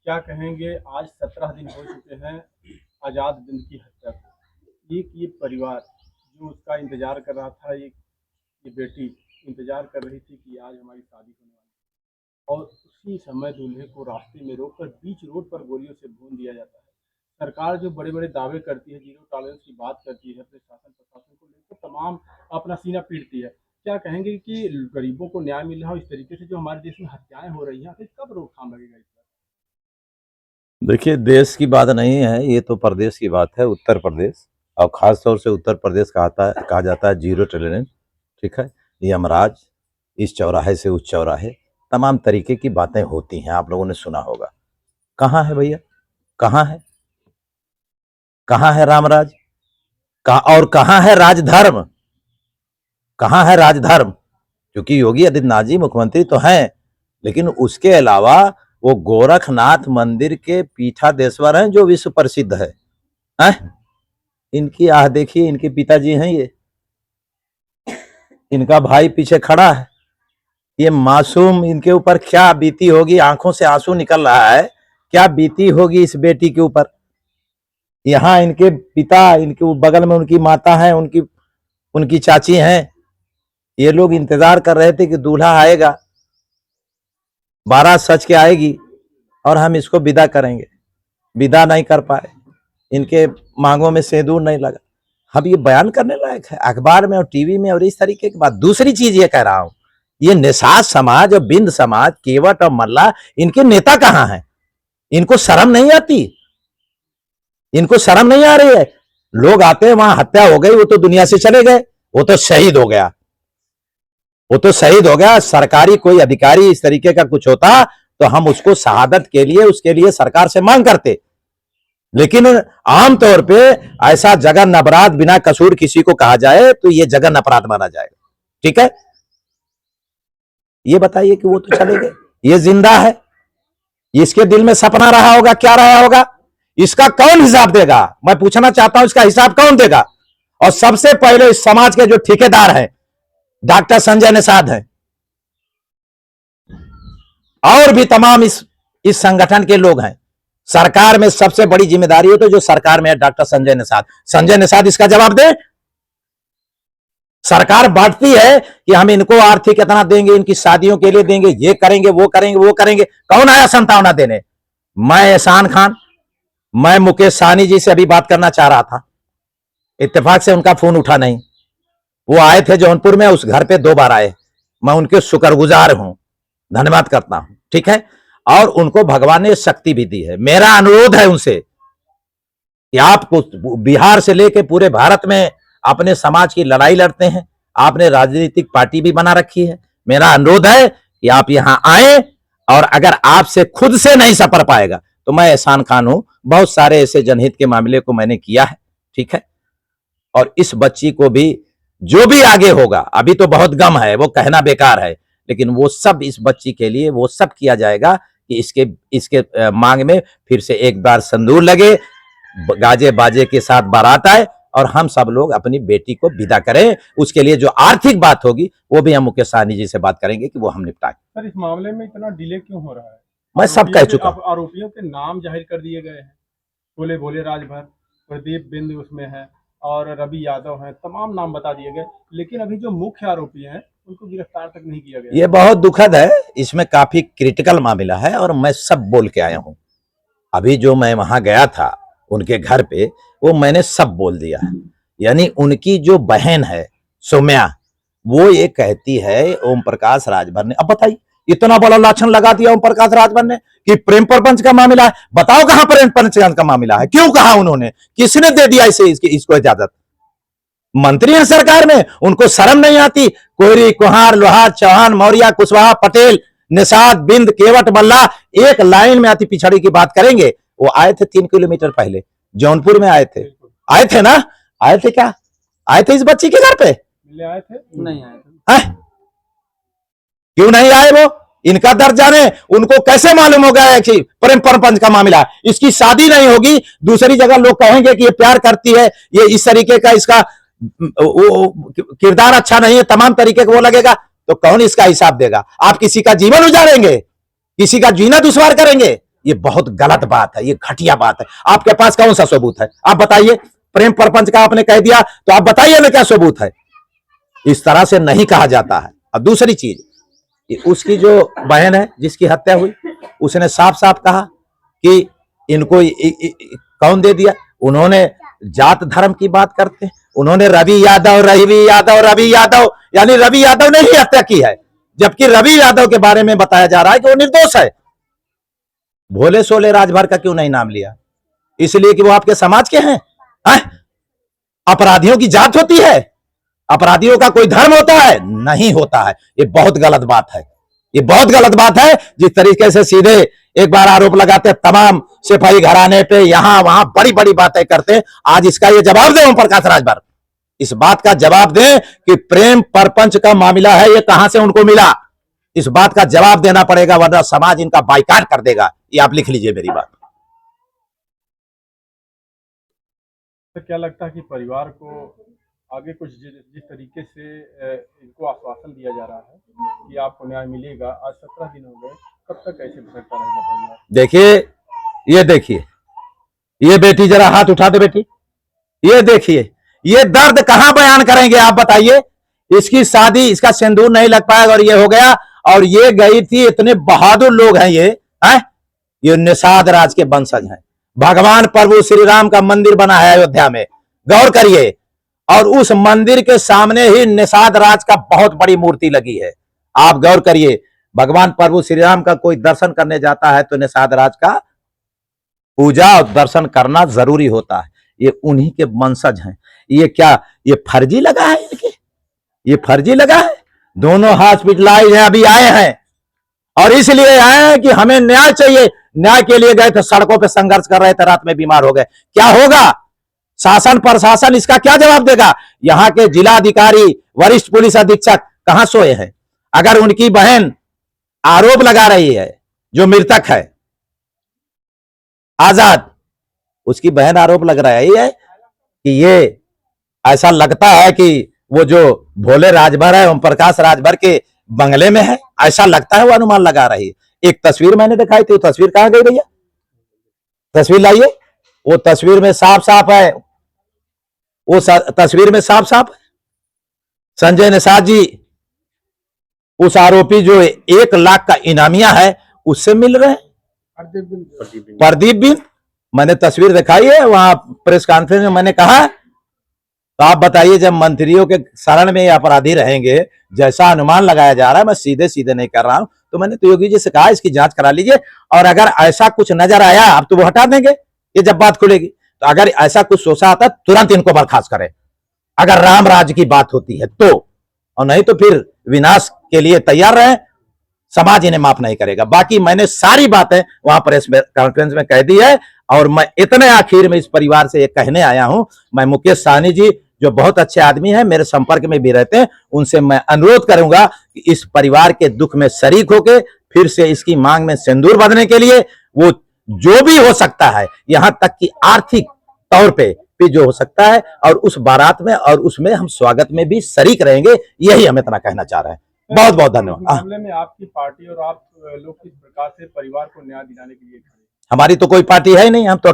क्या कहेंगे, आज 17 दिन हो चुके हैं आज़ाद दिन की हत्या को। एक ये परिवार जो उसका इंतज़ार कर रहा था, ये बेटी इंतज़ार कर रही थी कि आज हमारी शादी होने वाली है, और उसी समय दूल्हे को रास्ते में रोककर बीच रोड पर गोलियों से भून दिया जाता है। सरकार जो बड़े-बड़े दावे करती है, ज़ीरो टॉलरेंस की बात करती है, अपने शासन प्रशासन को लेकर तमाम अपना सीना पीटती है। क्या कहेंगे कि गरीबों को न्याय मिल रहा हो इस तरीके से जो हमारे देश में हत्याएँ हो रही हैं, आखिर कब रोकथाम लगेगा इस पर? देखिए, देश की बात नहीं है, ये तो प्रदेश की बात है, उत्तर प्रदेश। और ख़ास तौर से उत्तर प्रदेश कहा जाता है ज़ीरो टॉलरेंस, ठीक है? यमराज, इस चौराहे से उस चौराहे, तमाम तरीके की बातें होती हैं, आप लोगों ने सुना होगा। कहाँ है भैया? कहाँ है? कहाँ है रामराज? और कहाँ है राजधर्म? कहाँ है राजधर्म? क्योंकि योगी आदित्यनाथ जी मुख्यमंत्री तो हैं, लेकिन उसके अलावा वो गोरखनाथ मंदिर के पीठाधीश्वर हैं जो विश्व प्रसिद्ध है। हैं? इनकी आह देखिए, इनके पिताजी हैं ये, इनका भाई पीछे खड़ा है। ये मासूम, इनके ऊपर क्या बीती होगी, आंखों से आंसू निकल रहा है, क्या बीती होगी इस बेटी के ऊपर। यहाँ इनके पिता, इनके बगल में उनकी माता है, उनकी उनकी चाची हैं। ये लोग इंतजार कर रहे थे कि दूल्हा आएगा, बारात सज के आएगी और हम इसको विदा करेंगे। विदा नहीं कर पाए, इनके मांगों में सिंदूर नहीं लगा। अब ये बयान करने लायक है अखबार में और टीवी में और इस तरीके की बात। दूसरी चीज ये कह रहा हूं, ये निषाद समाज और बिंद समाज, केवट और मल्ला, इनके नेता कहां हैं? इनको शर्म नहीं आती? इनको शर्म नहीं आ रही है? लोग आते हैं, वहां हत्या हो गई, वो तो दुनिया से चले गए, वो तो शहीद हो गया, वो तो शहीद हो गया। सरकारी कोई अधिकारी इस तरीके का कुछ होता तो हम उसको शहादत के लिए, उसके लिए सरकार से मांग करते। लेकिन आमतौर पे ऐसा जघन अपराध बिना कसूर किसी को कहा जाए तो ये जघन अपराध माना जाएगा, ठीक है? ये बताइए कि वो तो चले गए, ये जिंदा है, इसके दिल में सपना रहा होगा, क्या रहा होगा, इसका कौन हिसाब देगा? मैं पूछना चाहता हूं, इसका हिसाब कौन देगा? और सबसे पहले इस समाज के जो ठेकेदार हैं, डॉक्टर संजय निषाद हैं, और भी तमाम इस संगठन के लोग हैं। सरकार में सबसे बड़ी जिम्मेदारी है तो जो सरकार में है डॉक्टर संजय निषाद। संजय निषाद इसका जवाब दे। सरकार बांटती है कि हम इनको आर्थिक इतना देंगे, इनकी शादियों के लिए देंगे, ये करेंगे, वो करेंगे, वो करेंगे। कौन आया संतावना देने? मैं एहसान खान, मैं मुकेश सहनी जी से अभी बात करना चाह रहा था, इत्तेफाक से उनका फोन उठा नहीं। वो आए थे जौनपुर में, उस घर पे 2 बार आए, मैं उनके शुक्रगुजार हूं, धन्यवाद करता हूं, ठीक है? और उनको भगवान ने शक्ति भी दी है। मेरा अनुरोध है उनसे कि आप बिहार से लेकर पूरे भारत में अपने समाज की लड़ाई लड़ते हैं, आपने राजनीतिक पार्टी भी बना रखी है। मेरा अनुरोध है कि आप यहां आए, और अगर आपसे खुद से नहीं सपर पाएगा तो मैं एहसान खान हूं, बहुत सारे ऐसे जनहित के मामले को मैंने किया है, ठीक है? और इस बच्ची को भी, जो भी आगे होगा, अभी तो बहुत गम है, वो कहना बेकार है, लेकिन वो सब इस बच्ची के लिए वो सब किया जाएगा कि इसके मांग में फिर से एक बार संदूर लगे, गाजे बाजे के साथ बारात आए और हम सब लोग अपनी बेटी को विदा करें। उसके लिए जो आर्थिक बात होगी वो भी हम मुकेश सहनी जी से बात करेंगे कि वो हम निपटाएं। सर, इस मामले में इतना डिले क्यों हो रहा है? मैं सब कह चुका हूं। आरोपियों के नाम जाहिर कर दिए गए हैं, भोले भोले राजभर, प्रदीप बिंद उसमें है, और रवि यादव है, तमाम नाम बता दिए गए, लेकिन अभी जो मुख्य आरोपी हैं उनको गिरफ्तार तक नहीं किया गया। ये बहुत दुखद है, इसमें काफी क्रिटिकल मामला है और मैं सब बोल के आया हूं। अभी जो मैं वहां गया था उनके घर पे, वो मैंने सब बोल दिया। यानी उनकी जो बहन है सौम्या, वो ये कहती है ओम प्रकाश राजभर ने, अब बताइए इतना बड़ा लाछन लगा दिया ओम प्रकाश राजभर ने कि प्रेम प्रपंच का मामला है। बताओ कहां प्रेम प्रपंच का मामला है? क्यों कहा उन्होंने? किसने दे दिया इसे, इसको इजाजत? मंत्री हैं सरकार में, उनको शर्म नहीं आती? कोहरी, कुहार, लोहार, चौहान, मौर्य, कुशवाहा, पटेल, निषाद, बिंद, केवट, मल्ला, एक लाइन में अति पिछड़ी की बात करेंगे। वो आए थे 3 किलोमीटर पहले, जौनपुर में आए थे ना? आए थे क्या? आए थे इस बच्ची के घर पे? आए थे? नहीं आए थे। क्यों नहीं आए? वो इनका दर्द जाने, उनको कैसे मालूम हो गया कि प्रेम प्रपंच का मामला, इसकी शादी नहीं होगी, दूसरी जगह लोग कहेंगे कि ये प्यार करती है, ये इस तरीके का इसका किरदार अच्छा नहीं है, तमाम तरीके का वो लगेगा, तो कौन इसका हिसाब देगा? आप किसी का जीवन उजाड़ेंगे, किसी का जीना दुश्वार करेंगे, ये बहुत गलत बात है, ये घटिया बात है। आपके पास कौन सा सबूत है? आप बताइए। प्रेम प्रपंच का आपने कह दिया तो आप बताइए ना क्या सबूत है। इस तरह से नहीं कहा जाता है। और दूसरी चीज, उसकी जो बहन है जिसकी हत्या हुई, उसने साफ साफ कहा कि इनको कौन दे दिया। उन्होंने जात धर्म की बात करते हैं। उन्होंने रवि यादव यानी रवि यादव ने ही हत्या की है, जबकि रवि यादव के बारे में बताया जा रहा है कि वो निर्दोष है। भोले सोले राजभर का क्यों नहीं नाम लिया? इसलिए कि वो आपके समाज के हैं? अपराधियों की जात होती है? अपराधियों का कोई धर्म होता है? नहीं होता है। ये बहुत गलत बात है, ये बहुत गलत बात है। जिस तरीके से सीधे एक बार आरोप लगाते तमाम सिपाही घराने पे, यहां वहां बड़ी बड़ी बातें करते। आज इसका ये जवाब दे ओम प्रकाश राजभर, इस बात का जवाब दें कि प्रेम प्रपंच का मामला है, ये कहां से उनको मिला। इस बात का जवाब देना पड़ेगा, वरना समाज इनका बाइकाट कर देगा। ये आप लिख लीजिए मेरी बात। तो क्या लगता है कि परिवार को आगे कुछ जिस तरीके से इनको आश्वासन दिया जा रहा है कि आपको न्याय मिलेगा, आज 17 दिन हो गए, कब तक ऐसे भटकता रहेगा परिवार? देखिए, ये बेटी जरा हाथ उठा दे बेटी। ये देखिए, ये दर्द कहां बयान करेंगे आप बताइए। इसकी शादी, इसका सिंदूर नहीं लग पाया और ये हो गया। और ये गई थी, इतने बहादुर लोग हैं ये निषाद राज के वंशज हैं। भगवान प्रभु श्री राम का मंदिर बना है अयोध्या में, गौर करिए। और उस मंदिर के सामने ही निषाद राज का बहुत बड़ी मूर्ति लगी है। आप गौर करिए, भगवान प्रभु श्री राम का कोई दर्शन करने जाता है तो निषाद राज का पूजा और दर्शन करना जरूरी होता है। ये उन्हीं के वंशज हैं। ये क्या, ये फर्जी लगा है इनके? ये फर्जी लगा है। दोनों हॉस्पिटलाइज हैं, अभी आए हैं और इसलिए आए हैं कि हमें न्याय चाहिए। न्याय के लिए गए थे, सड़कों पे संघर्ष कर रहे थे, रात में बीमार हो गए। क्या होगा? शासन प्रशासन इसका क्या जवाब देगा? यहाँ के जिलाधिकारी, वरिष्ठ पुलिस अधीक्षक कहां सोए हैं? अगर उनकी बहन आरोप लगा रही है, जो मृतक है आजाद, उसकी बहन आरोप लग रही है कि ये ऐसा लगता है कि वो जो भोले राजभर है, ओम प्रकाश राजभर के बंगले में है, ऐसा लगता है, वो अनुमान लगा रही है। एक तस्वीर मैंने दिखाई थी, वो तस्वीर कहां गई भैया? तस्वीर लाइए। वो तस्वीर में साफ साफ है, वो तस्वीर में साफ साफ संजय निषाद जी, उस आरोपी जो 1 लाख का इनामिया है, उससे मिल रहे हैं। प्रदीप बिन, मैंने तस्वीर दिखाई है वहां प्रेस कॉन्फ्रेंस में। मैंने कहा तो आप बताइए, जब मंत्रियों के शरण में ये अपराधी रहेंगे, जैसा अनुमान लगाया जा रहा है, मैं सीधे सीधे नहीं कर रहा हूं, तो मैंने तो योगी जी से कहा इसकी जांच करा लीजिए। और अगर ऐसा कुछ नजर आया, अब तो वो हटा देंगे ये जब बात खुलेगी। तो अगर ऐसा कुछ सोचा आता, तुरंत इनको बर्खास्त करें, अगर राम राज की बात होती है तो। और नहीं तो फिर विनाश के लिए तैयार रहे, समाज इन्हें माफ नहीं करेगा। बाकी मैंने सारी बातें वहां प्रेस कॉन्फ्रेंस में कह दी है। और मैं इतने आखिर में इस परिवार से ये कहने आया हूं, मैं मुकेश साहनी जी जो बहुत अच्छे आदमी हैं, मेरे संपर्क में भी रहते हैं, उनसे मैं अनुरोध करूंगा कि इस परिवार के दुख में शरीक होकर फिर से इसकी मांग में सिंदूर बंधने के लिए वो जो भी हो सकता है, यहां तक कि आर्थिक तौर पे भी जो हो सकता है, और उस बारात में और उसमें हम स्वागत में भी शरीक रहेंगे। यही हम इतना कहना चाह रहे हैं। बहुत बहुत धन्यवाद। मामले में आपकी पार्टी और आप लोग किस प्रकार से परिवार को न्याय दिलाने के लिए खड़े? हमारी तो कोई पार्टी है ही नहीं, हम तो